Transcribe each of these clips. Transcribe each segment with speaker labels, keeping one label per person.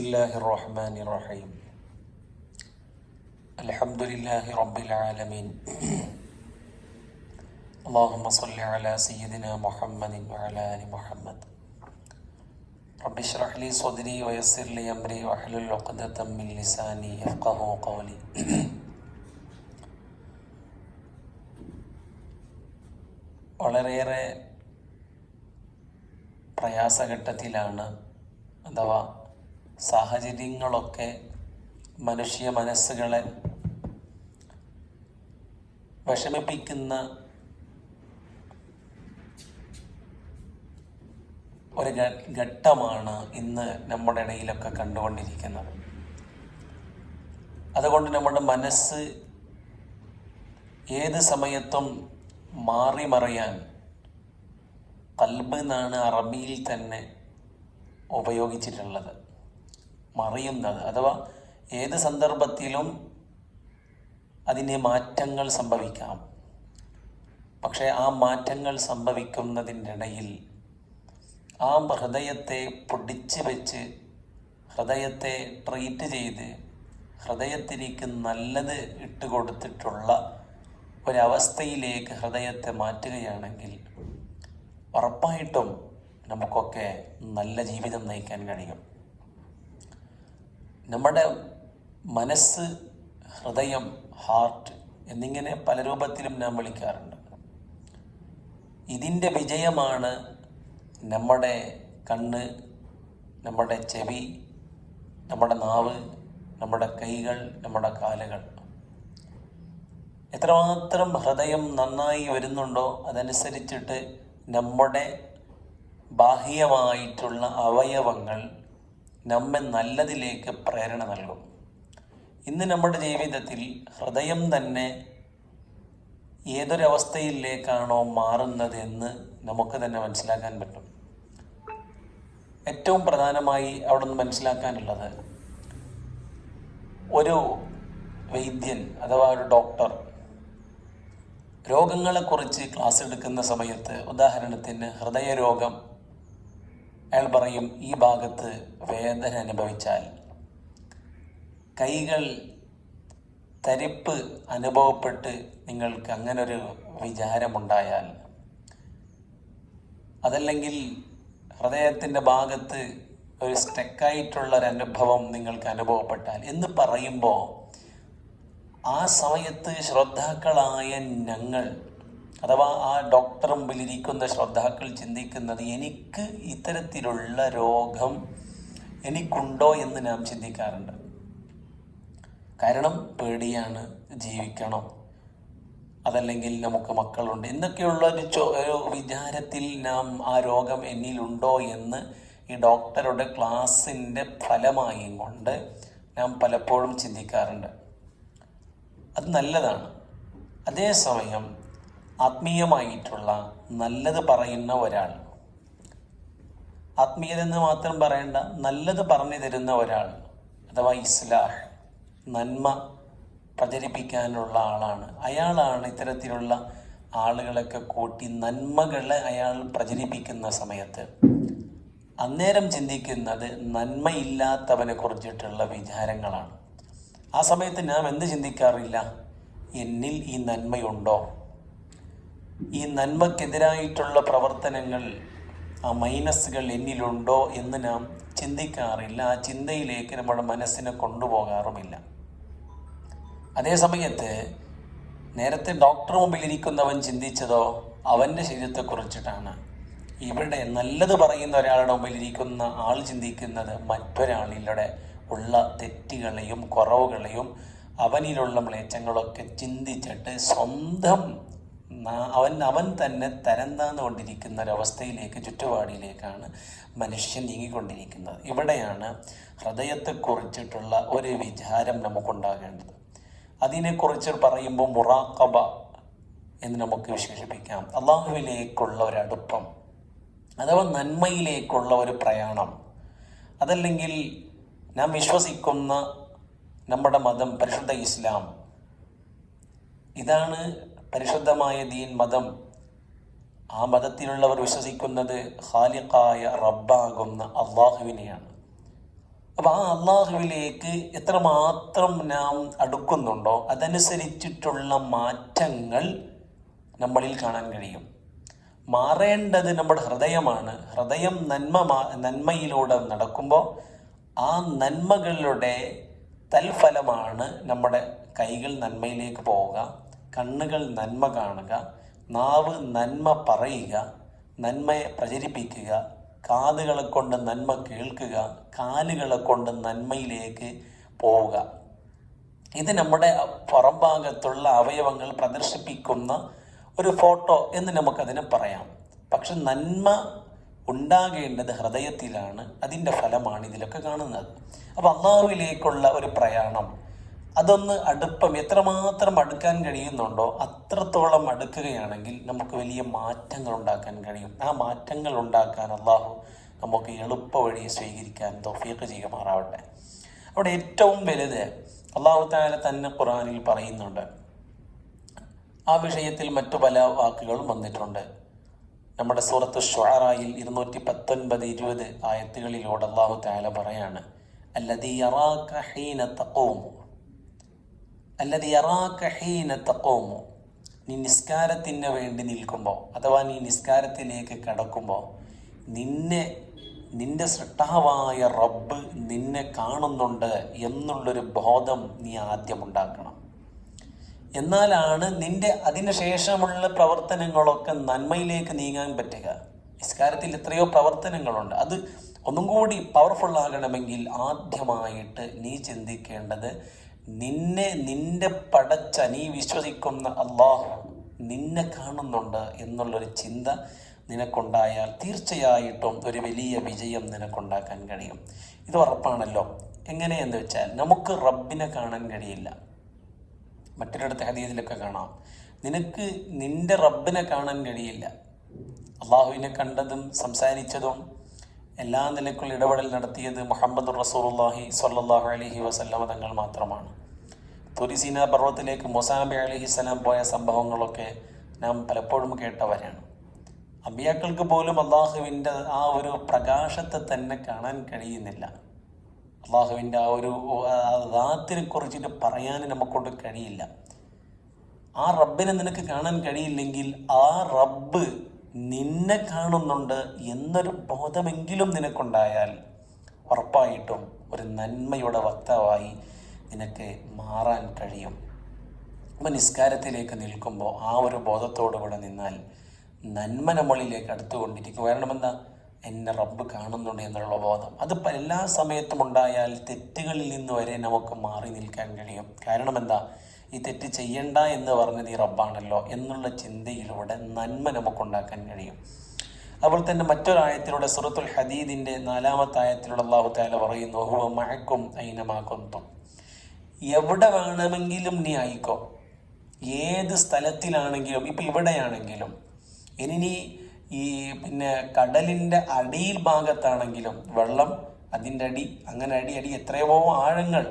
Speaker 1: الله الرحمن الرحيم الحمد لله رب العالمين اللهم صل على سيدنا محمد وعلى آل محمد رب اشرح لي صدري ويسر لي أمري واحلل عقدة من لساني يفقهوا قولي വളരെയേറെ പ്രയാസഘട്ടത്തിലാണ് അഥവാ സാഹചര്യങ്ങളൊക്കെ മനുഷ്യ മനസ്സുകളെ വിഷമിപ്പിക്കുന്ന ഒരു ഘട്ടമാണ് ഇന്ന് നമ്മുടെ ഇടയിലൊക്കെ കണ്ടുകൊണ്ടിരിക്കുന്നത്. അതുകൊണ്ട് നമ്മുടെ മനസ്സ് ഏത് സമയത്തും മാറി മറിയാൻ ഖൽബ് എന്നാണ് അറബിയിൽ തന്നെ ഉപയോഗിച്ചിട്ടുള്ളത്. മറിയുന്നത് അഥവാ ഏത് സന്ദർഭത്തിലും അതിന് മാറ്റങ്ങൾ സംഭവിക്കാം. പക്ഷേ ആ മാറ്റങ്ങൾ സംഭവിക്കുന്നതിൻ്റെ ഇടയിൽ ആ ഹൃദയത്തെ പൊടിച്ച് വെച്ച് ഹൃദയത്തെ ട്രീറ്റ് ചെയ്ത് ഹൃദയത്തിലേക്ക് നല്ലത് ഇട്ടുകൊടുത്തിട്ടുള്ള ഒരവസ്ഥയിലേക്ക് ഹൃദയത്തെ മാറ്റുകയാണെങ്കിൽ ഉറപ്പായിട്ടും നമുക്കൊക്കെ നല്ല ജീവിതം നയിക്കാൻ കഴിയും. നമ്മുടെ മനസ്സ്, ഹൃദയം, ഹാർട്ട് എന്നിങ്ങനെ പല രൂപത്തിലും നാം വിളിക്കാറുണ്ട്. ഇതിൻ്റെ വിജയമാണ് നമ്മുടെ കണ്ണ്, നമ്മുടെ ചെവി, നമ്മുടെ നാവ്, നമ്മുടെ കൈകൾ, നമ്മുടെ കാലുകൾ. എത്രമാത്രം ഹൃദയം നന്നായി വരുന്നുണ്ടോ അതനുസരിച്ചിട്ട് നമ്മുടെ ബാഹ്യമായിട്ടുള്ള അവയവങ്ങൾ നമ്മെ നല്ലതിലേക്ക് പ്രേരണ നൽകും. ഇന്ന് നമ്മുടെ ജീവിതത്തിൽ ഹൃദയം തന്നെ ഏതൊരവസ്ഥയിലേക്കാണോ മാറുന്നത് എന്ന് നമുക്ക് തന്നെ മനസ്സിലാക്കാൻ പറ്റും. ഏറ്റവും പ്രധാനമായി അവിടെ നിന്ന് മനസ്സിലാക്കാനുള്ളത്, ഒരു വൈദ്യൻ അഥവാ ഒരു ഡോക്ടർ രോഗങ്ങളെക്കുറിച്ച് ക്ലാസ് എടുക്കുന്ന സമയത്ത്, ഉദാഹരണത്തിന് ഹൃദയരോഗം, അയാൾ പറയും ഈ ഭാഗത്ത് വേദന അനുഭവിച്ചാൽ, കൈകൾ തരിപ്പ് അനുഭവപ്പെട്ട് നിങ്ങൾക്ക് അങ്ങനൊരു വിചാരമുണ്ടായാൽ, അതല്ലെങ്കിൽ ഹൃദയത്തിൻ്റെ ഭാഗത്ത് ഒരു സ്റ്റക്കായിട്ടുള്ളൊരനുഭവം നിങ്ങൾക്ക് അനുഭവപ്പെട്ടാൽ എന്ന് പറയുമ്പോൾ ആ സമയത്ത് ശ്രോതാക്കളായ ഞങ്ങൾ അഥവാ ആ ഡോക്ടർ മുമ്പിലിരിക്കുന്ന ശ്രോതാക്കൾ ചിന്തിക്കുന്നത്, എനിക്ക് ഇത്തരത്തിലുള്ള രോഗം എനിക്കുണ്ടോ എന്ന് നാം ചിന്തിക്കാറുണ്ട്. കാരണം പേടിയാണ്, ജീവിക്കണം, അതല്ലെങ്കിൽ നമുക്ക് മക്കളുണ്ട് എന്നൊക്കെയുള്ള ഒരു വിചാരത്തിൽ നാം ആ രോഗം എന്നിലുണ്ടോ എന്ന് ഈ ഡോക്ടറുടെ ക്ലാസ്സിൻ്റെ ഫലമായും കൊണ്ട് നാം പലപ്പോഴും ചിന്തിക്കാറുണ്ട്. അത് നല്ലതാണ്. അതേസമയം ആത്മീയമായിട്ടുള്ള നല്ലത് പറയുന്ന ഒരാൾ, ആത്മീയതെന്ന് മാത്രം പറയേണ്ട, നല്ലത് പറഞ്ഞു തരുന്ന ഒരാൾ അഥവാ ഇസ്ലാഹ്, നന്മ പ്രചരിപ്പിക്കാനുള്ള ആളാണ്. അയാളാണ് ഇത്തരത്തിലുള്ള ആളുകളൊക്കെ കൂട്ടി നന്മകളെ അയാൾ പ്രചരിപ്പിക്കുന്ന സമയത്ത് അന്നേരം ചിന്തിക്കുന്നത് നന്മയില്ലാത്തവനെ കുറിച്ചിട്ടുള്ള വിചാരങ്ങളാണ്. ആ സമയത്ത് നാം എന്ത് ചിന്തിക്കാറില്ല, എന്നിൽ ഈ നന്മയുണ്ടോ, ഈ നന്മക്കെതിരായിട്ടുള്ള പ്രവർത്തനങ്ങൾ, ആ മൈനസുകൾ എന്നിലുണ്ടോ എന്ന് നാം ചിന്തിക്കാറില്ല. ആ ചിന്തയിലേക്ക് നമ്മുടെ മനസ്സിനെ കൊണ്ടുപോകാറുമില്ല. അതേ സമയത്ത് നേരത്തെ ഡോക്ടർ മുമ്പിലിരിക്കുന്നവൻ ചിന്തിച്ചതോ അവൻ്റെ ശരീരത്തെക്കുറിച്ചിട്ടാണ്. ഇവിടെ നല്ലത് പറയുന്ന ഒരാളുടെ മുമ്പിലിരിക്കുന്ന ആൾ ചിന്തിക്കുന്നത് മറ്റൊരാളിലൂടെ ഉള്ള തെറ്റുകളെയും കുറവുകളെയും അവനിലുള്ള മ്ലേച്ഛങ്ങളൊക്കെ ചിന്തിച്ചിട്ട് സ്വന്തം അവൻ തന്നെ തരംതാന്നുകൊണ്ടിരിക്കുന്ന ഒരവസ്ഥയിലേക്ക്, ചുറ്റുപാടിയിലേക്കാണ് മനുഷ്യൻ നീങ്ങിക്കൊണ്ടിരിക്കുന്നത്. ഇവിടെയാണ് ഹൃദയത്തെക്കുറിച്ചിട്ടുള്ള ഒരു വിചാരം നമുക്കുണ്ടാകേണ്ടത്. അതിനെക്കുറിച്ച് പറയുമ്പോൾ മുറാഖബ എന്ന് നമുക്ക് വിശേഷിപ്പിക്കാം. അള്ളാഹുവിലേക്കുള്ള ഒരടുപ്പം അഥവാ നന്മയിലേക്കുള്ള ഒരു പ്രയാണം, അതല്ലെങ്കിൽ നാം വിശ്വസിക്കുന്ന നമ്മുടെ മതം പരിശുദ്ധ ഇസ്ലാം, ഇതാണ് പരിശുദ്ധമായ ദീൻ, മതം. ആ മതത്തിലുള്ളവർ വിശ്വസിക്കുന്നത് ഖാലിഖായ റബ്ബാകുന്ന അള്ളാഹുവിനെയാണ്. അപ്പോൾ ആ അള്ളാഹുവിലേക്ക് എത്രമാത്രം നാം അടുക്കുന്നുണ്ടോ അതനുസരിച്ചിട്ടുള്ള മാറ്റങ്ങൾ നമ്മളിൽ കാണാൻ കഴിയും. മാറേണ്ടത് നമ്മുടെ ഹൃദയമാണ്. ഹൃദയം നന്മയിലൂടെ നടക്കുമ്പോൾ ആ നന്മകളുടെ തൽഫലമാണ് നമ്മുടെ കൈകൾ നന്മയിലേക്ക് പോവുക, കണ്ണുകൾ നന്മ കാണുക, നാവ് നന്മ പറയുക, നന്മയെ പ്രചരിപ്പിക്കുക, കാതുകളെ കൊണ്ട് നന്മ കേൾക്കുക, കാലുകളെ കൊണ്ട് നന്മയിലേക്ക് പോവുക. ഇത് നമ്മുടെ പുറംഭാഗത്തുള്ള അവയവങ്ങൾ പ്രദർശിപ്പിക്കുന്ന ഒരു ഫോട്ടോ എന്ന് നമുക്കതിനെ പറയാം. പക്ഷെ നന്മ ഉണ്ടാകേണ്ടത് ഹൃദയത്തിലാണ്. അതിൻ്റെ ഫലമാണ് ഇതിലൊക്കെ കാണുന്നത്. അപ്പോൾ അള്ളാഹുവിലേക്കുള്ള ഒരു പ്രയാണം, അതൊന്ന് അടുപ്പം എത്രമാത്രം അടുക്കാൻ കഴിയുന്നുണ്ടോ അത്രത്തോളം അടുക്കുകയാണെങ്കിൽ നമുക്ക് വലിയ മാറ്റങ്ങൾ ഉണ്ടാക്കാൻ കഴിയും. ആ മാറ്റങ്ങൾ ഉണ്ടാക്കാൻ അള്ളാഹു നമുക്ക് എളുപ്പ വഴി സ്വീകരിക്കാൻ തൗഫീഖ് ചെയ്യുമാറാവട്ടെ. അവിടെ ഏറ്റവും വലുത് അള്ളാഹു തആല തന്നെ ഖുർആനിൽ പറയുന്നുണ്ട്. ആ വിഷയത്തിൽ മറ്റു പല വാക്കുകളും വന്നിട്ടുണ്ട്. നമ്മുടെ സൂറത്ത് ശുഅറായിൽ 219-20 ആയത്തുകളിലൂടെ അല്ലാഹു തആല പറയാണ്, അല്ലദീ യറാക ഹീന തഖൂമു, അല്ലദീ യറാക ഹീന തഖൂമു. നീ നിസ്കാരത്തിന് വേണ്ടി നിൽക്കുമ്പോൾ അഥവാ നീ നിസ്കാരത്തിലേക്ക് കടക്കുമ്പോൾ നിന്റെ സൃഷ്ടാവായ റബ്ബ് നിന്നെ കാണുന്നുണ്ട് എന്നുള്ളൊരു ബോധം നീ ആദ്യം ഉണ്ടാക്കണം. എന്നാലാണ് അതിനുശേഷമുള്ള പ്രവർത്തനങ്ങളൊക്കെ നന്മയിലേക്ക് നീങ്ങാൻ പറ്റുക. നിസ്കാരത്തിൽ എത്രയോ പ്രവർത്തനങ്ങളുണ്ട്. അത് ഒന്നും കൂടി പവർഫുൾ ആകണമെങ്കിൽ ആദ്യമായിട്ട് നീ ചിന്തിക്കേണ്ടത് നിന്റെ പടച്ച നീ വിശ്വസിക്കുന്ന അള്ളാഹു നിന്നെ കാണുന്നുണ്ട് എന്നുള്ളൊരു ചിന്ത നിനക്കുണ്ടായാൽ തീർച്ചയായിട്ടും ഒരു വലിയ വിജയം നിനക്കുണ്ടാക്കാൻ കഴിയും. ഇത് ഉറപ്പാണല്ലോ. എങ്ങനെയെന്ന് വെച്ചാൽ നമുക്ക് റബ്ബിനെ കാണാൻ കഴിയില്ല. മറ്റൊരിടത്ത് ഹദീസിലൊക്കെ കാണാം, നിനക്ക് നിന്റെ റബ്ബിനെ കാണാൻ കഴിയില്ല. അള്ളാഹുവിനെ കണ്ടതും സംസാരിച്ചതും എല്ലാ നിലക്കുള്ള ഇടപെടൽ നടത്തിയത് മുഹമ്മദ് റസൂലുള്ളാഹി സ്വല്ലല്ലാഹു അലൈഹി വസല്ലമ തങ്ങൾ മാത്രമാണ്. തുരിസീന പർവ്വതത്തിലേക്ക് മൂസാ നബി അലൈഹിസ്സലാം പോയ സംഭവങ്ങളൊക്കെ നാം പലപ്പോഴും കേട്ടവരാണ്. അമ്പിയാക്കൾക്ക് പോലും അള്ളാഹുവിൻ്റെ ആ ഒരു പ്രകാശത്തെ തന്നെ കാണാൻ കഴിയുന്നില്ല. അള്ളാഹുവിൻ്റെ ആ ഒരു ദാത്തിനെ കുറിച്ചിട്ട് പറയാൻ നമുക്കൊണ്ട് കഴിയില്ല. ആ റബ്ബിനെ നിനക്ക് കാണാൻ കഴിയില്ലെങ്കിൽ ആ റബ്ബ് നിന്നെ കാണുന്നുണ്ട് എന്നൊരു ബോധമെങ്കിലും നിനക്കുണ്ടായാൽ ഉറപ്പായിട്ടും ഒരു നന്മയുടെ വക്താവായി നിനക്ക് മാറാൻ കഴിയും. അപ്പം നിസ്കാരത്തിലേക്ക് നിൽക്കുമ്പോൾ ആ ഒരു ബോധത്തോടുകൂടെ നിന്നാൽ നന്മ നമ്മളിലേക്ക് അടുത്തുകൊണ്ടിരിക്കും. കാരണം എന്താ, എന്നെ റബ്ബ് കാണുന്നുണ്ട് എന്നുള്ള ബോധം. അത് എല്ലാ സമയത്തും ഉണ്ടായാൽ തെറ്റുകളിൽ നിന്ന് വരെ നമുക്ക് മാറി നിൽക്കാൻ കഴിയും. കാരണം എന്താ, ഈ തെറ്റ് ചെയ്യണ്ട എന്ന് പറഞ്ഞത് ഈ റബ്ബാണല്ലോ എന്നുള്ള ചിന്തയിലൂടെ നന്മ നമുക്കുണ്ടാക്കാൻ കഴിയും. അതുപോലെ തന്നെ മറ്റൊരായത്തിലൂടെ സൂറത്തുൽ ഹദീദിൻ്റെ 4-ാമത്തെ ആയത്തിലൂടെ അല്ലാഹു തആല പറയുന്നു, ഹുവ മഅക്കും ഐനമാ കുൻതും. എവിടെ വേണമെങ്കിലും നീ ആയിക്കോ, ഏത് സ്ഥലത്തിലാണെങ്കിലും, ഇപ്പം ഇവിടെയാണെങ്കിലും, ഇനി നീ ഈ കടലിൻ്റെ അടിയിൽ ഭാഗത്താണെങ്കിലും, വെള്ളം അതിൻ്റെ അടി, അങ്ങനെ അടി എത്രയോ ആഴങ്ങൾ,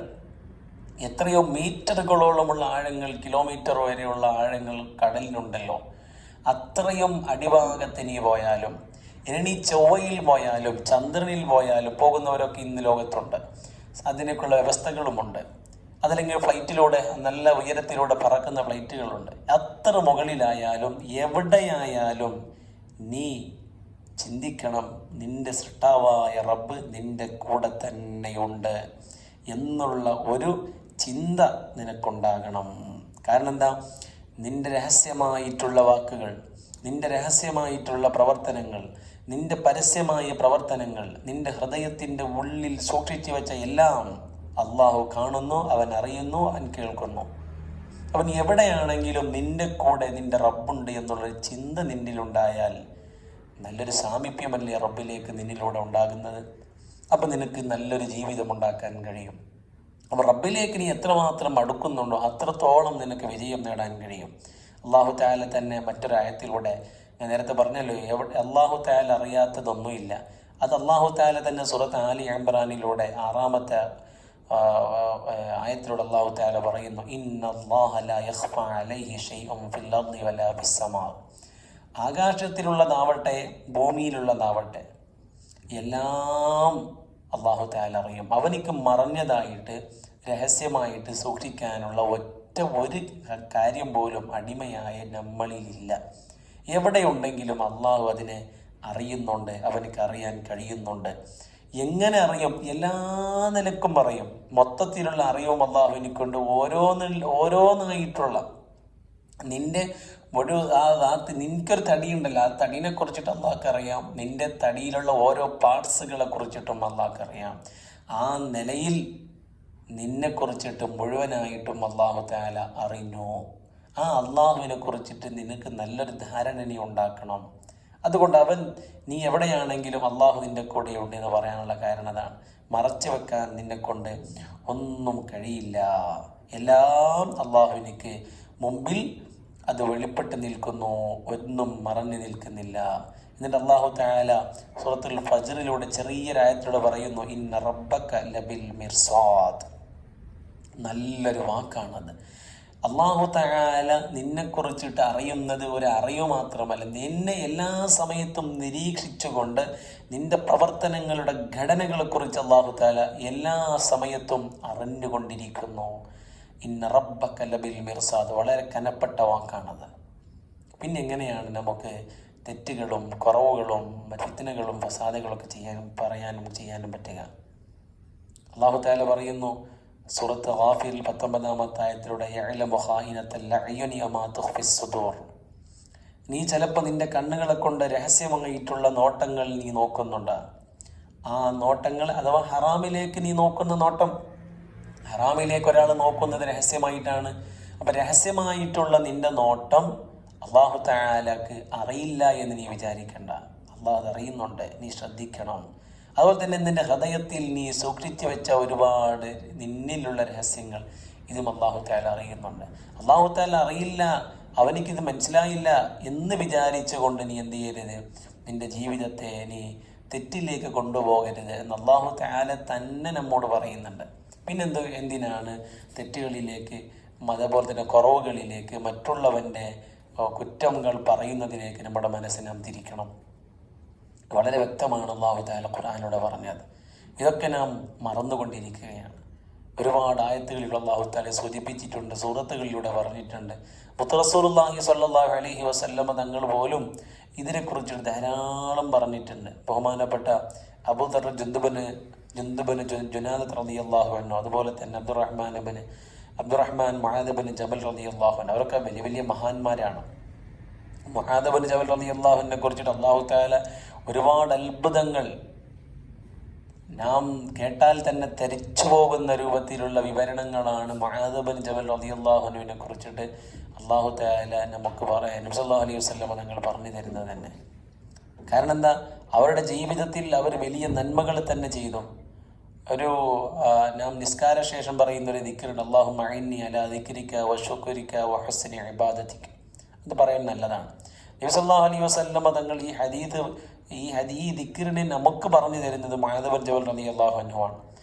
Speaker 1: എത്രയോ മീറ്ററുകളോളമുള്ള ആഴങ്ങൾ, കിലോമീറ്റർ വരെയുള്ള ആഴങ്ങൾ കടലിനുണ്ടല്ലോ. അത്രയും അടിഭാഗത്ത് നീ പോയാലും, ഇനി നീ ചൊവ്വയിൽ പോയാലും ചന്ദ്രനിൽ പോയാലും, പോകുന്നവരൊക്കെ ഇന്ന് ലോകത്തുണ്ട്, അതിനൊക്കെയുള്ള വ്യവസ്ഥകളുമുണ്ട്. അതല്ലെങ്കിൽ ഫ്ലൈറ്റിലൂടെ നല്ല ഉയരത്തിലൂടെ പറക്കുന്ന ഫ്ലൈറ്റുകളുണ്ട്. അത്ര മുകളിലായാലും എവിടെയായാലും നീ ചിന്തിക്കണം, നിന്റെ സൃഷ്ടാവായ റബ്ബ് നിന്റെ കൂടെ തന്നെയുണ്ട് എന്നുള്ള ഒരു ചിന്ത നിനക്കുണ്ടാകണം. കാരണം എന്താ, നിന്റെ രഹസ്യമായിട്ടുള്ള വാക്കുകൾ, നിന്റെ രഹസ്യമായിട്ടുള്ള പ്രവർത്തനങ്ങൾ, നിന്റെ പരസ്യമായ പ്രവർത്തനങ്ങൾ, നിന്റെ ഹൃദയത്തിൻ്റെ ഉള്ളിൽ സൂക്ഷിച്ചു വെച്ച എല്ലാം അള്ളാഹു കാണുന്നു, അവൻ അറിയുന്നു, അവൻ കേൾക്കുന്നു. അവൻ എവിടെയാണെങ്കിലും നിന്റെ കൂടെ നിന്റെ റബ്ബുണ്ട് എന്നുള്ളൊരു ചിന്ത നിന്നിലുണ്ടായാൽ നല്ലൊരു സാമീപ്യമല്ലേ റബ്ബിലേക്ക് നിന്നിലൂടെ ഉണ്ടാകുന്നത്. അപ്പം നിനക്ക് നല്ലൊരു ജീവിതം ഉണ്ടാക്കാൻ കഴിയും. അപ്പോൾ റബ്ബിലേക്ക് നീ എത്രമാത്രം അടുക്കുന്നുണ്ടോ അത്രത്തോളം നിനക്ക് വിജയം നേടാൻ കഴിയും. അല്ലാഹു തആല തന്നെ മറ്റൊരായത്തിലൂടെ, ഞാൻ നേരത്തെ പറഞ്ഞല്ലോ, അല്ലാഹു തആല അറിയാത്തതൊന്നുമില്ല. അത് അല്ലാഹു തആല തന്നെ സൂറത്ത് ആലി ഇംറാനിലൂടെ 6-ാമത്തെ ആയത്തിലൂടെ അല്ലാഹു തആല പറയുന്നു, ഇന്നല്ലാഹ ലാ യഖ്ഫാ അലൈഹി ശൈഉൻ ഫിൽ അർളി വലാ ഫിസ് സമാ. ആകാശത്തിലുള്ളതാവട്ടെ ഭൂമിയിലുള്ളതാവട്ടെ എല്ലാം അള്ളാഹു തആല അറിയും. അവനിക്ക് മറഞ്ഞതായിട്ട് രഹസ്യമായിട്ട് സൂക്ഷിക്കാനുള്ള ഒരു കാര്യം പോലും അടിമയായ നമ്മളിലില്ല. എവിടെയുണ്ടെങ്കിലും അള്ളാഹു അതിനെ അറിയുന്നുണ്ട്, അവനക്ക് അറിയാൻ കഴിയുന്നുണ്ട്. എങ്ങനെ അറിയും? എല്ലാ നിലക്കും അറിയും. മൊത്തത്തിലുള്ള അറിവും അള്ളാഹുവിനെക്കൊണ്ട് ഓരോന്നായിട്ടുള്ള നിന്റെ നിനക്കൊരു തടിയുണ്ടല്ലോ, ആ തടീനെ കുറിച്ചിട്ട് അള്ളാഹ്ക്ക് അറിയാം. നിന്റെ തടിയിലുള്ള ഓരോ പാർട്സുകളെ കുറിച്ചിട്ടും അള്ളാഹ്ക്ക് അറിയാം. ആ നിലയിൽ നിന്നെ കുറിച്ചിട്ട് മുഴുവനായിട്ടും അള്ളാഹു തആല അറിഞ്ഞു. ആ അള്ളാഹുവിനെ കുറിച്ചിട്ട് നിനക്ക് നല്ലൊരു ധാരണ നീ ഉണ്ടാക്കണം. അതുകൊണ്ട് നീ എവിടെയാണെങ്കിലും അള്ളാഹു നിന്റെ കൂടെയുണ്ട് എന്ന് പറയാനുള്ള കാരണം അതാണ്. മറച്ചു വെക്കാൻ നിന്നെ കൊണ്ട് ഒന്നും കഴിയില്ല. എല്ലാം അള്ളാഹുവിനിക്ക് മുമ്പിൽ അത് വെളിപ്പെട്ട് നിൽക്കുന്നു, ഒന്നും മറഞ്ഞു നിൽക്കുന്നില്ല. എന്നിട്ട് അള്ളാഹു തആല സൂറത്തുൽ ഫജ്റിലൂടെ ചെറിയൊരായത്തിലൂടെ പറയുന്നു, ഇന്ന റബ്ബക ലബിൽ മിർസാദ്. നല്ലൊരു വാക്കാണത്. അള്ളാഹു തആല നിന്നെക്കുറിച്ചിട്ട് അറിയുന്നത് ഒരു അറിവ് മാത്രമല്ല, നിന്നെ എല്ലാ സമയത്തും നിരീക്ഷിച്ചുകൊണ്ട് നിന്റെ പ്രവർത്തനങ്ങളുടെ ഘടനകളെക്കുറിച്ച് അള്ളാഹു തആല എല്ലാ സമയത്തും അറിഞ്ഞുകൊണ്ടിരിക്കുന്നു. ഇന്ന റബ്ബക ലബിൽ മിർസാദ്. വളരെ കനപ്പെട്ട വാക്കാണത്. പിന്നെ എങ്ങനെയാണ് നമുക്ക് തെറ്റുകളും കുറവുകളും ഫിത്നകളും ഫസാദുകളൊക്കെ പറയാനും ചെയ്യാനും പറ്റുക? അള്ളാഹു തആല പറയുന്നു സൂറത്ത് ഗാഫിർ 19-ാമത്തെ ആയത്തിലൂടെ, യഅലമു ഖായിനത്തൽ അയുനി വമാ തുഖ്ഫിസ് സുദൂർ. നീ ചിലപ്പോൾ നിന്റെ കണ്ണുകളെ കൊണ്ട് രഹസ്യമായിട്ടുള്ള നോട്ടങ്ങൾ നീ നോക്കുന്നുണ്ട്. ആ നോട്ടങ്ങൾ അഥവാ ഹറാമിലേക്ക് നീ നോക്കുന്ന നോട്ടം, ഹറാമിലേക്ക് ഒരാൾ നോക്കുന്നത് രഹസ്യമായിട്ടാണ്. അപ്പം രഹസ്യമായിട്ടുള്ള നിന്റെ നോട്ടം അള്ളാഹു തആലക്ക് അറിയില്ല എന്ന് നീ വിചാരിക്കണ്ട. അള്ളാഹു അറിയുന്നുണ്ട്, നീ ശ്രദ്ധിക്കണം. അതുപോലെ തന്നെ നിന്റെ ഹൃദയത്തിൽ നീ സൂക്ഷിച്ചു വെച്ച ഒരുപാട് നിന്നിലുള്ള രഹസ്യങ്ങൾ ഇതും അള്ളാഹു തആല അറിയുന്നുണ്ട്. അള്ളാഹു തആല അറിയില്ല, അവനിക്കിത് മനസ്സിലായില്ല എന്ന് വിചാരിച്ചുകൊണ്ട് നീ എന്ത് ചെയ്യരുത്? നിന്റെ ജീവിതത്തെ നീ തെറ്റിലേക്ക് കൊണ്ടുപോകരുത് എന്ന് അള്ളാഹു തആല തന്നെ നമ്മോട് പറയുന്നുണ്ട്. എന്തിനാണ് തെറ്റുകളിലേക്ക്, അതുപോലെ തന്നെ കുറവുകളിലേക്ക്, മറ്റുള്ളവൻ്റെ കുറ്റങ്ങൾ പറയുന്നതിലേക്ക് നമ്മുടെ മനസ്സിനെ നാം തിരിക്കണം? വളരെ വ്യക്തമാണ് അല്ലാഹു തആല ഖുർആനിലൂടെ പറഞ്ഞത്. ഇതൊക്കെ നാം മറന്നുകൊണ്ടിരിക്കുകയാണ്. ഒരുപാട് ആയത്തുകളിൽ അല്ലാഹു തആല സൂചിപ്പിച്ചിട്ടുണ്ട്, സൂറത്തുകളിലൂടെ പറഞ്ഞിട്ടുണ്ട്. റസൂലുള്ളാഹി സ്വല്ലല്ലാഹു അലൈഹി വസല്ലമ തങ്ങൾ പോലും ഇതിനെക്കുറിച്ച് ധാരാളം പറഞ്ഞിട്ടുണ്ട്. ബഹുമാനപ്പെട്ട അബൂദർ ജുന്ദുബിന് ജുനാദത്ത് റളിയല്ലാഹു അൻഹു, അതുപോലെ തന്നെ അബ്ദുറഹ്മാൻ മുആദ് ബിൻ ജബൽ റളിയല്ലാഹു അൻഹു, അവരൊക്കെ വലിയ വലിയ മഹാന്മാരാണ്. മുആദ് ബിൻ ജബൽ റളിയല്ലാഹു അൻഹുവിനെ കുറിച്ചിട്ട് അല്ലാഹു തആല ഒരുപാട് അത്ഭുതങ്ങൾ നാം കേട്ടാൽ തന്നെ തെരിച്ചു പോകുന്ന രൂപത്തിലുള്ള വിവരണങ്ങളാണ് മുആദ് ബിൻ ജബൽ റളിയല്ലാഹു അൻഹുവിനെ കുറിച്ചിട്ട് അല്ലാഹു തആല നമുക്ക് നബി സല്ലല്ലാഹു അലൈഹി വസല്ലം തങ്ങൾ പറഞ്ഞു തരുന്നത് തന്നെ. കാരണം എന്താ? അവരുടെ ജീവിതത്തിൽ അവർ വലിയ നന്മകൾ തന്നെ ചെയ്തു. നാം നിസ്കാര ശേഷം പറയുന്നൊരു ദിക്റുണ്ട്, അല്ലാഹുമ്മ അഇന്നി അലാ ദിക്രിക വശുക്രിക വഹുസ്നി ഇബാദതിക. അത് പറയാൻ നല്ലതാണ്. നബി സല്ലല്ലാഹു അലൈഹി വസല്ലം തങ്ങൾ ഈ ദിക്റിനെ നമുക്ക് പറഞ്ഞു തരുന്നത് മുആദ് ബിൻ ജബൽ റളിയല്ലാഹു അൻഹു ആണ്.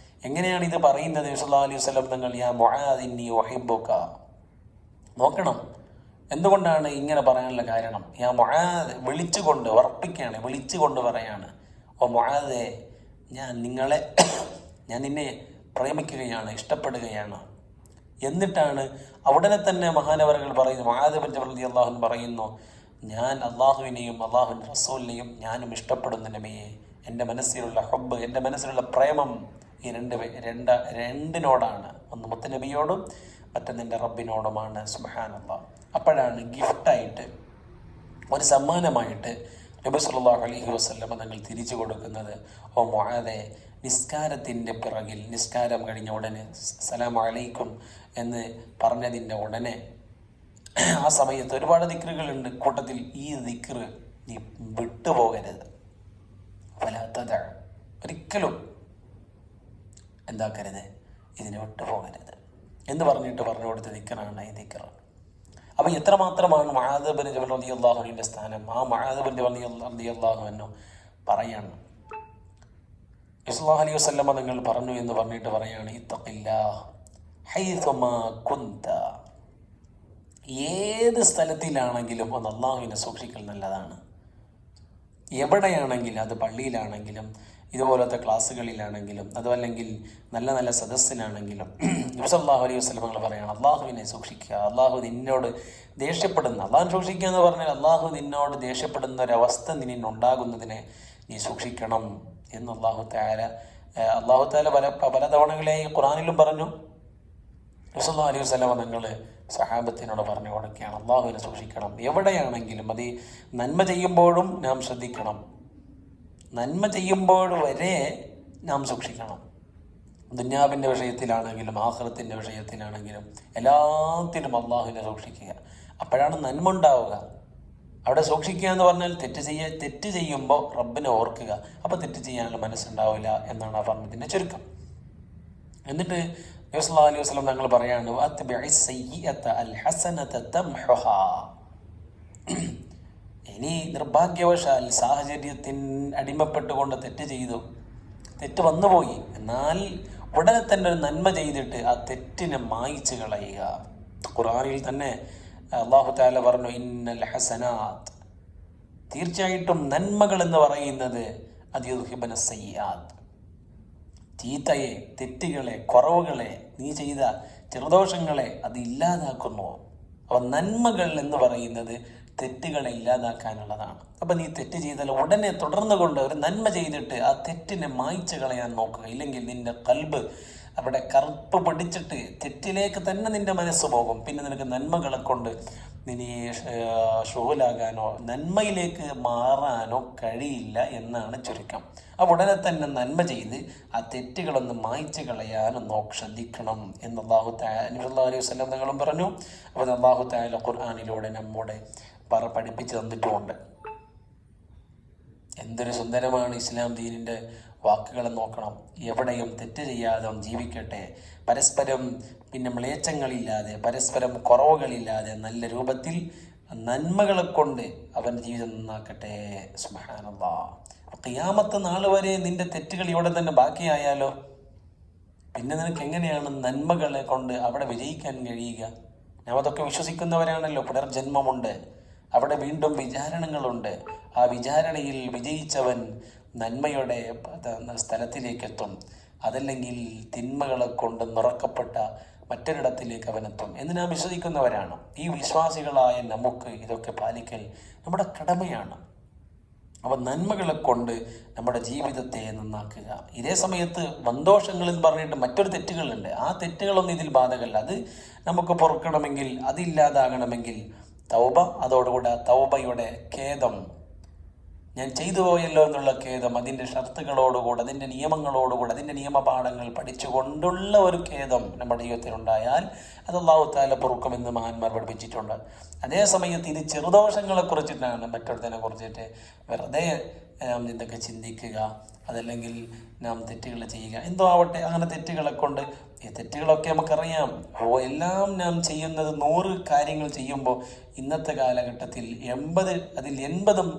Speaker 1: എങ്ങനെയാണ് ഇത് പറയുന്നത്? നബി സല്ലല്ലാഹു അലൈഹി വസല്ലം തങ്ങൾ യാ മുആദ് ഇന്നി ഉഹിബ്ബുക. നോക്കണം, എന്തുകൊണ്ടാണ് ഇങ്ങനെ പറയാനുള്ള കാരണം? യാ മുആദ്, വിളിച്ചുകൊണ്ട് ഉറപ്പിക്കുകയാണ്, വിളിച്ചുകൊണ്ട് പറയാണ്, ഓ മുആദേ, ഞാൻ നിന്നെ പ്രേമിക്കുകയാണ്, ഇഷ്ടപ്പെടുകയാണ്. എന്നിട്ടാണ് ഉടനെ തന്നെ മഹാനവറുകൾ പറയുന്നു, മുആദ് ബിൻ ജബൽ റളിയല്ലാഹു അൻഹു പറയുന്നു, ഞാൻ അള്ളാഹുവിനെയും അള്ളാഹുവിൻ്റെ റസൂലിനെയും ഞാനും ഇഷ്ടപ്പെടുന്ന നബിയെ. എൻ്റെ മനസ്സിലുള്ള ഹബ്ബ്, എൻ്റെ മനസ്സിലുള്ള പ്രേമം ഈ രണ്ടിനോടാണ്. ഒന്ന് മുത്തനബിയോടും മറ്റൊന്ന് എൻ്റെ റബ്ബിനോടുമാണ്. സുബ്ഹാനല്ലാഹ്. അപ്പോഴാണ് ഗിഫ്റ്റായിട്ട്, ഒരു സമ്മാനമായിട്ട് നബി സല്ലല്ലാഹു അലൈഹി വസല്ലം തങ്ങൾ തിരിച്ചു കൊടുക്കുന്നത്, ഓ മുആദേ, നിസ്കാരത്തിൻ്റെ പിറകിൽ, നിസ്കാരം കഴിഞ്ഞ ഉടനെ അസ്സലാമു അലൈക്കും എന്ന് പറഞ്ഞതിൻ്റെ ഉടനെ ആ സമയത്ത് ഒരുപാട് ദിക്റുകളുണ്ട്. കൂട്ടത്തിൽ ഈ ദിക്റ് നീ വിട്ടുപോകരുത്. ഒരിക്കലും എന്താക്കരുത്, ഇതിനെ വിട്ടുപോകരുത് എന്ന് പറഞ്ഞു കൊടുത്ത ദിക്റാണ് ഈ ദിക്ർ. അപ്പം എത്രമാത്രമാണ് മുആദ് ബിൻ ജബൽ റളിയല്ലാഹു അൻഹുവിൻ്റെ സ്ഥാനം. ആ മുആദ് ബിൻ ജബൽ റളിയല്ലാഹു അൻഹു പറയാണ്, സല്ലല്ലാഹു അലൈഹി വസല്ലം തങ്ങൾ പറഞ്ഞു എന്ന് പറഞ്ഞിട്ട് പറയാണ്, ഇത്തഖില്ലാഹ് ഹൈസുമാ കുന്ത. ഏത് സ്ഥലത്തിലാണെങ്കിലും ഒന്ന് അള്ളാഹുവിനെ സൂക്ഷിക്കൽ നല്ലതാണ്. എവിടെയാണെങ്കിലും, അത് പള്ളിയിലാണെങ്കിലും ഇതുപോലത്തെ ക്ലാസ്സുകളിലാണെങ്കിലും അതുമല്ലെങ്കിൽ നല്ല നല്ല സദസ്സിലാണെങ്കിലും നബി സല്ലല്ലാഹു അലൈഹി വസല്ലം തങ്ങൾ പറയുകയാണ്, അള്ളാഹുവിനെ സൂക്ഷിക്കുക. അള്ളാഹു നിന്നോട് ദേഷ്യപ്പെടുന്ന, അള്ളാഹു സൂക്ഷിക്കുക എന്ന് പറഞ്ഞാൽ അള്ളാഹു നിന്നോട് ദേഷ്യപ്പെടുന്ന ഒരവസ്ഥ നിന്നുണ്ടാകുന്നതിനെ നീ സൂക്ഷിക്കണം എന്ന് അള്ളാഹു തആല പല തവണകളെ ഖുർആനിലും പറഞ്ഞു. നബി സല്ലല്ലാഹു അലൈഹി വസല്ലം തങ്ങൾ സഹാബത്തിനോട് പറഞ്ഞു കൊടുക്കുകയാണ്, അള്ളാഹുവിനെ സൂക്ഷിക്കണം. എവിടെയാണെങ്കിലും അത് നന്മ ചെയ്യുമ്പോഴും നാം ശ്രദ്ധിക്കണം, നന്മ ചെയ്യുമ്പോൾ വരെ നാം സൂക്ഷിക്കണം. ദുന്യാവിൻ്റെ വിഷയത്തിലാണെങ്കിലും ആഖിറത്തിൻ്റെ വിഷയത്തിലാണെങ്കിലും എല്ലാത്തിനും അള്ളാഹുവിനെ സൂക്ഷിക്കുക. അപ്പോഴാണ് നന്മ ഉണ്ടാവുക. അവിടെ സൂക്ഷിക്കുക എന്ന് പറഞ്ഞാൽ തെറ്റ് ചെയ്യുമ്പോൾ റബ്ബിനെ ഓർക്കുക. അപ്പോൾ തെറ്റ് ചെയ്യാനുള്ള മനസ്സുണ്ടാവില്ല എന്നാണ് ആ പറഞ്ഞതിൻ്റെ ചുരുക്കം. എന്നിട്ട് നബി സല്ലല്ലാഹു അലൈഹി വസല്ലം തങ്ങൾ പറയാണ്, ഇനി നിർഭാഗ്യവശാൽ സാഹചര്യത്തിന് അടിമപ്പെട്ടുകൊണ്ട് തെറ്റ് വന്നുപോയി, എന്നാൽ ഉടനെ തന്നെ ഒരു നന്മ ചെയ്തിട്ട് ആ തെറ്റിനെ മായ്ച്ചു കളയുക. ഖുർആനിൽ തന്നെ അല്ലാഹു തആല പറഞ്ഞു, ഇന്നൽ ഹസനാത്ത്, തീർച്ചയായിട്ടും നന്മകൾ എന്ന് പറയുന്നത് യുദ്ഹിബന സയ്യിആത്ത്, ചീത്തയെ, തെറ്റുകളെ, കുറവുകളെ, നീ ചെയ്ത ചെറുദോഷങ്ങളെ അത് ഇല്ലാതാക്കുന്നു. അപ്പോൾ നന്മകൾ എന്ന് പറയുന്നത് തെറ്റുകളെ ഇല്ലാതാക്കാനുള്ളതാണ്. അപ്പം നീ തെറ്റ് ചെയ്താൽ ഉടനെ തുടർന്നു കൊണ്ട് ഒരു നന്മ ചെയ്തിട്ട് ആ തെറ്റിനെ മായ്ച്ചു കളയാൻ നോക്കുക. ഇല്ലെങ്കിൽ നിന്റെ കൽബ് അവിടെ കറുപ്പ് പിടിച്ചിട്ട് തെറ്റിലേക്ക് തന്നെ നിന്റെ മനസ്സ് പോകും. പിന്നെ നിനക്ക് നന്മകളെ കൊണ്ട് നിന്നെ ഷുഹൂലാകാനോ നന്മയിലേക്ക് മാറാനോ കഴിയില്ല എന്നാണ് ചുരുക്കം. അപ്പോൾ ഉടനെ തന്നെ നന്മ ചെയ്ത് ആ തെറ്റുകളൊന്ന് മായ്ച്ചു കളയാനും ശ്രദ്ധിക്കണം എന്ന് അല്ലാഹു തആല സല്ലല്ലാഹു അലൈഹി വസല്ലം തങ്ങളും പറഞ്ഞു. അപ്പോൾ അല്ലാഹു തആല ഖുർആനിലൂടെ നമ്മോട് പഠിപ്പിച്ചു തന്നിട്ടുമുണ്ട്. എന്തൊരു സുന്ദരമാണ് ഇസ്ലാം ദീനിൻ്റെ വാക്കുകൾ നോക്കണം. എവിടെയും തെറ്റ് ചെയ്യാതെ ജീവിക്കട്ടെ, പരസ്പരം മ്ലേച്ഛങ്ങളില്ലാതെ, പരസ്പരം കുറവുകളില്ലാതെ നല്ല രൂപത്തിൽ നന്മകളെ കൊണ്ട് അവൻ്റെ ജീവിതം നന്നാക്കട്ടെ. സുബ്ഹാനല്ലാഹ്. ഖിയാമത്ത് നാൾ വരെ നിന്റെ തെറ്റുകൾ ഇവിടെ തന്നെ ബാക്കിയായാലോ പിന്നെ നിനക്ക് എങ്ങനെയാണ് നന്മകളെ കൊണ്ട് അവിടെ വിജയിക്കാൻ കഴിയുക? നാം അതൊക്കെ വിശ്വസിക്കുന്നവരാണല്ലോ. പുനർജന്മമുണ്ട്, അവിടെ വീണ്ടും വിചാരണകളുണ്ട്. ആ വിചാരണയിൽ വിജയിച്ചവൻ നന്മയുടെ സ്ഥലത്തിലേക്കെത്തും, അതല്ലെങ്കിൽ തിന്മകളെ കൊണ്ട് നിറക്കപ്പെട്ട മറ്റൊരിടത്തിലേക്ക് അവനെത്തും എന്ന് നാം വിശ്വസിക്കുന്നവരാണ്. ഈ വിശ്വാസികളായ നമുക്ക് ഇതൊക്കെ പാലിക്കൽ നമ്മുടെ കടമയാണ്. അപ്പം നന്മകളെ കൊണ്ട് നമ്മുടെ ജീവിതത്തെ നന്നാക്കുക. ഇതേ സമയത്ത് സന്തോഷങ്ങളെന്ന് പറഞ്ഞിട്ട് മറ്റൊരു തെറ്റുകളുണ്ട്. ആ തെറ്റുകളൊന്നും ഇതിൽ ബാധകമല്ല. അത് നമുക്ക് പൊറുക്കണമെങ്കിൽ, അതില്ലാതാകണമെങ്കിൽ തൗബ, അതോടുകൂടെ തൗബയുടെ ഖേദം, ഞാൻ ചെയ്തു പോയല്ലോ എന്നുള്ള ഖേദം, അതിൻ്റെ ഷർത്തുകളോടുകൂടെ, അതിൻ്റെ നിയമങ്ങളോടുകൂടെ, അതിൻ്റെ നിയമപാഠങ്ങൾ പഠിച്ചുകൊണ്ടുള്ള ഒരു ഖേദം നമ്മുടെ ജീവിതത്തിലുണ്ടായാൽ അത് അല്ലാഹു തആല പൊറുക്കുമെന്ന് മഹാന്മാർ പഠിപ്പിച്ചിട്ടുണ്ട്. അതേ സമയത്ത് ഇത് ചെറുദോഷങ്ങളെ കുറിച്ചിട്ടാണ്, മറ്റൊരുത്തനെ കുറിച്ചിട്ട് വെറുതെ നാം ഇതൊക്കെ ചിന്തിക്കുക, അതല്ലെങ്കിൽ നാം തെറ്റുകൾ ചെയ്യുക, എന്തോ ആവട്ടെ, അങ്ങനെ തെറ്റുകളെ കൊണ്ട് ഈ തെറ്റുകളൊക്കെ നമുക്കറിയാം. എല്ലാം നാം ചെയ്യുന്നത് 100 കാര്യങ്ങൾ ചെയ്യുമ്പോൾ ഇന്നത്തെ കാലഘട്ടത്തിൽ 80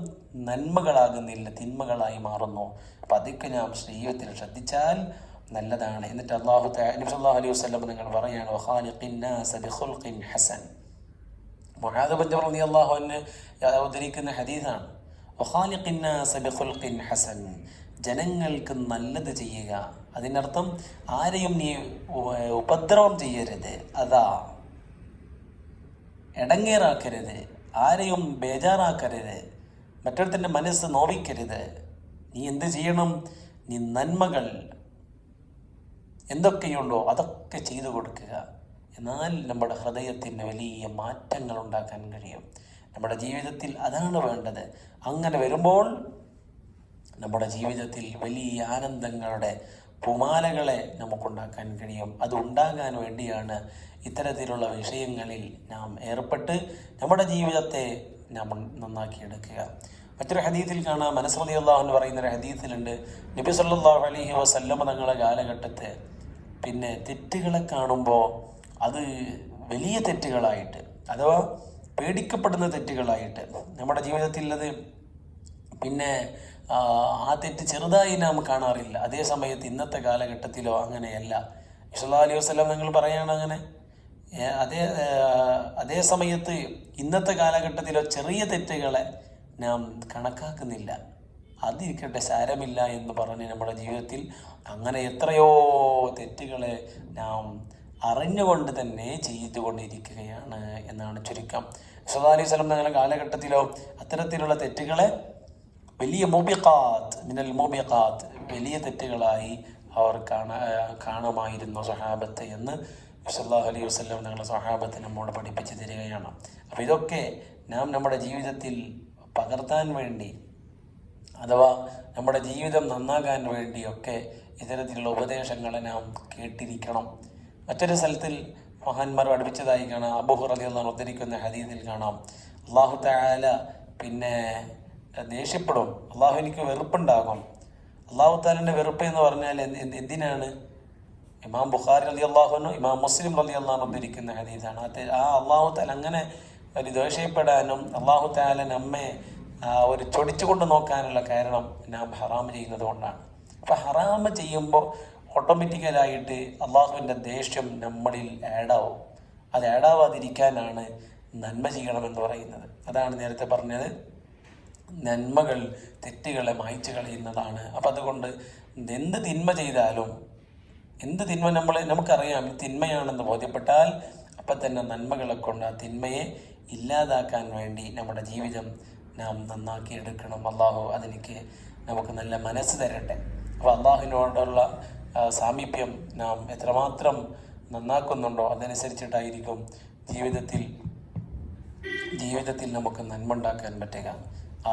Speaker 1: നന്മകളാകുന്നില്ല, തിന്മകളായി മാറുന്നു. അപ്പം അതൊക്കെ നാം ജീവിതത്തിൽ ശ്രദ്ധിച്ചാൽ നല്ലതാണ്. എന്നിട്ട് നബി സല്ലല്ലാഹു അലൈഹി വസല്ലം നിങ്ങൾ പറയാണ്, വഖാലിഖിൻ നാസ ബിഖുൽഖിൻ ഹസൻ. മുആദ് ബിൻ ജബൽ റളിയല്ലാഹു അൻഹു ഉദ്ധരിക്കുന്ന ഹദീസാണ്. വഖാലിഖിൻ നാസ ബിഖുൽഖിൻ ഹസൻ, ജനങ്ങൾക്ക് നല്ലത് ചെയ്യുക. അതിനർത്ഥം ആരെയും നീ ഉപദ്രവം ചെയ്യരുത്, അതാ ഇടങ്ങേറാക്കരുത്, ആരെയും ബേജാറാക്കരുത്, മറ്റൊരുത്തൻ്റെ മനസ്സ് നോവിക്കരുത്. നീ എന്ത് ചെയ്യണം? നീ നന്മകൾ എന്തൊക്കെയുണ്ടോ അതൊക്കെ ചെയ്തു കൊടുക്കുക. എന്നാൽ നമ്മുടെ ഹൃദയത്തിന് വലിയ മാറ്റങ്ങൾ ഉണ്ടാക്കാൻ കഴിയും. നമ്മുടെ ജീവിതത്തിൽ അതാണ് വേണ്ടത്. അങ്ങനെ വരുമ്പോൾ നമ്മുടെ ജീവിതത്തിൽ വലിയ ആനന്ദങ്ങളുടെ പൂമാലകളെ നമുക്കുണ്ടാക്കാൻ കഴിയും. അത് ഉണ്ടാകാൻ വേണ്ടിയാണ് ഇത്തരത്തിലുള്ള വിഷയങ്ങളിൽ നാം ഏർപ്പെട്ട് നമ്മുടെ ജീവിതത്തെ നാം നന്നാക്കിയെടുക്കുക. മറ്റൊരു ഹദീസിൽ കാണാം, അനസ് റളിയല്ലാഹു അൻഹു പറയുന്നൊരു ഹദീസിലുണ്ട്, നബി സല്ലല്ലാഹു അലൈഹി വസല്ലം തങ്ങളുടെ കാലഘട്ടത്തെ തെറ്റുകളെ കാണുമ്പോൾ അത് വലിയ തെറ്റുകളായിട്ട്, അഥവാ പേടിക്കപ്പെടുന്ന തെറ്റുകളായിട്ട് നമ്മുടെ ജീവിതത്തിൽ അത് ആ തെറ്റ് ചെറുതായി നാം കാണാറില്ല. അതേ സമയത്ത് ഇന്നത്തെ കാലഘട്ടത്തിലോ അങ്ങനെയല്ല. സല്ലല്ലാഹു അലൈഹി വസല്ലം നിങ്ങൾ പറയാണ് അങ്ങനെ. അതേ സമയത്ത് ഇന്നത്തെ കാലഘട്ടത്തിലോ ചെറിയ തെറ്റുകളെ നാം കണക്കാക്കുന്നില്ല. അതിരിക്കട്ടെ, സാരമില്ല എന്ന് പറഞ്ഞ് നമ്മുടെ ജീവിതത്തിൽ അങ്ങനെ എത്രയോ തെറ്റുകളെ നാം അറിഞ്ഞുകൊണ്ട് തന്നെ ചെയ്തുകൊണ്ടിരിക്കുകയാണ് എന്നാണ് ചുരുക്കം. സല്ലല്ലാഹു അലൈഹി വസല്ലം തങ്ങളുടെ കാലഘട്ടത്തിലോ അത്തരത്തിലുള്ള തെറ്റുകളെ വലിയ മിനൽ മൂബിഖാത്ത്, വലിയ തെറ്റുകളായി അവർ കാണുമായിരുന്നു സ്വഹാബത്ത് എന്ന് സല്ലല്ലാഹു അലൈഹി വസല്ലം തങ്ങളുടെ സ്വഹാബത്ത് നമ്മോട് പഠിപ്പിച്ചു തരികയാണ്. അപ്പോൾ ഇതൊക്കെ നാം നമ്മുടെ ജീവിതത്തിൽ പകർത്താൻ വേണ്ടി, അഥവാ നമ്മുടെ ജീവിതം നന്നാകാൻ വേണ്ടിയൊക്കെ ഇത്തരത്തിലുള്ള ഉപദേശങ്ങളെ നാം കേട്ടിരിക്കണം. മറ്റൊരു സ്ഥലത്തിൽ മഹാന്മാർ പഠിപ്പിച്ചതായി കാണാം. അബൂ ഹുറൈറ റളിയല്ലാഹു അൻഹു ഉദ്ധരിക്കുന്ന ഹദീസിൽ കാണാം, അല്ലാഹു തആല പിന്നെ ദേഷ്യപ്പെടും, അള്ളാഹു എനിക്ക് വെറുപ്പുണ്ടാകും. അള്ളാഹു താലിൻ്റെ വെറുപ്പ് എന്ന് പറഞ്ഞാൽ എന്തിനാണ്? ഇമാം ബുഖാരി റളിയല്ലാഹു അൻഹു, ഇമാം മുസ്ലിം റളിയല്ലാഹു അൻഹു ഉദ്ധരിക്കുന്ന ഹദീസാണ്. ആ അള്ളാഹു താല അങ്ങനെ ഒരു ദേഷ്യപ്പെടാനും അള്ളാഹു താല നമ്മെ ഒരു ചൊടിച്ചു കൊണ്ട് നോക്കാനുള്ള കാരണം നാം ഹറാമ് ചെയ്യുന്നത് കൊണ്ടാണ്. അപ്പം ഹറാമ് ചെയ്യുമ്പോൾ ഓട്ടോമാറ്റിക്കലായിട്ട് അള്ളാഹുവിൻ്റെ ദേഷ്യം നമ്മളിൽ ആഡാവും. അത് ആഡാവാതിരിക്കാനാണ് നന്മ ചെയ്യണമെന്ന് പറയുന്നത്. അതാണ് നേരത്തെ പറഞ്ഞത്, നന്മകൾ തെറ്റുകളെ മായ്ച്ചു കളയുന്നതാണ്. അപ്പം അതുകൊണ്ട് എന്ത് തിന്മ ചെയ്താലും, എന്ത് തിന്മ നമുക്കറിയാം ഇത് തിന്മയാണെന്ന് ബോധ്യപ്പെട്ടാൽ അപ്പം തന്നെ നന്മകളെ കൊണ്ട് ആ തിന്മയെ ഇല്ലാതാക്കാൻ വേണ്ടി നമ്മുടെ ജീവിതം നാം നന്നാക്കിയെടുക്കണം. അള്ളാഹു അതിലേക്ക് നമുക്ക് നല്ല മനസ്സ് തരട്ടെ. അപ്പോൾ അള്ളാഹുവിനോടുള്ള സാമീപ്യം നാം എത്രമാത്രം നന്നാക്കുന്നുണ്ടോ അതനുസരിച്ചിട്ടായിരിക്കും ജീവിതത്തിൽ നമുക്ക് നന്മ ഉണ്ടാക്കാൻ പറ്റുക.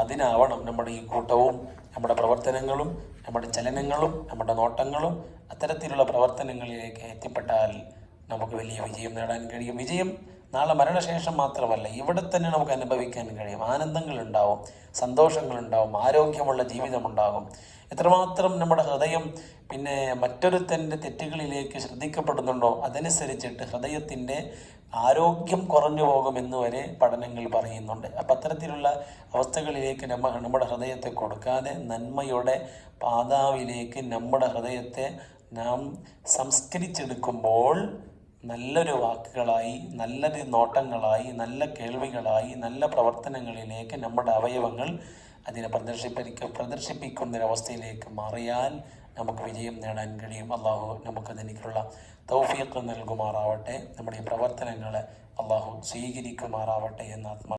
Speaker 1: അതിനാവണം നമ്മുടെ ഈ കൂട്ടവും നമ്മുടെ പ്രവർത്തനങ്ങളും നമ്മുടെ ചലനങ്ങളും നമ്മുടെ നോട്ടങ്ങളും. അത്തരത്തിലുള്ള പ്രവർത്തനങ്ങളിലേക്ക് എത്തിപ്പെട്ടാൽ നമുക്ക് വലിയ വിജയം നേടാൻ കഴിയും. വിജയം നാളെ മരണശേഷം മാത്രമല്ല, ഇവിടെ തന്നെ നമുക്ക് അനുഭവിക്കാൻ കഴിയും. ആനന്ദങ്ങളുണ്ടാവും, സന്തോഷങ്ങളുണ്ടാവും, ആരോഗ്യമുള്ള ജീവിതമുണ്ടാകും. എത്രമാത്രം നമ്മുടെ ഹൃദയം പിന്നെ മറ്റൊരുത്തൻ്റെ തെറ്റുകളിലേക്ക് ശ്രദ്ധിക്കപ്പെടുന്നുണ്ടോ അതനുസരിച്ചിട്ട് ഹൃദയത്തിൻ്റെ ആരോഗ്യം കുറഞ്ഞു പോകുമെന്ന് വരെ പഠനങ്ങൾ പറയുന്നുണ്ട്. അപ്പം അത്തരത്തിലുള്ള അവസ്ഥകളിലേക്ക് നമ്മുടെ ഹൃദയത്തെ കൊടുക്കാതെ നന്മയുടെ പാതാവിലേക്ക് നമ്മുടെ ഹൃദയത്തെ നാം സംസ്കരിച്ചെടുക്കുമ്പോൾ നല്ലൊരു വാക്കുകളായി, നല്ലൊരു നോട്ടങ്ങളായി, നല്ല കേൾവികളായി, നല്ല പ്രവർത്തനങ്ങളിലേക്ക് നമ്മുടെ അവയവങ്ങൾ അതിനെ പ്രദർശിപ്പിക്കുന്നൊരവസ്ഥയിലേക്ക് മാറിയാൽ നമുക്ക് വിജയം നേടാൻ കഴിയും. അള്ളാഹു നമുക്കതിനുള്ള തൗഫീഖ് നൽകുമാറാവട്ടെ. നമ്മുടെ ഈ പ്രവർത്തനങ്ങളെ അള്ളാഹു സ്വീകരിക്കുമാറാവട്ടെ എന്ന്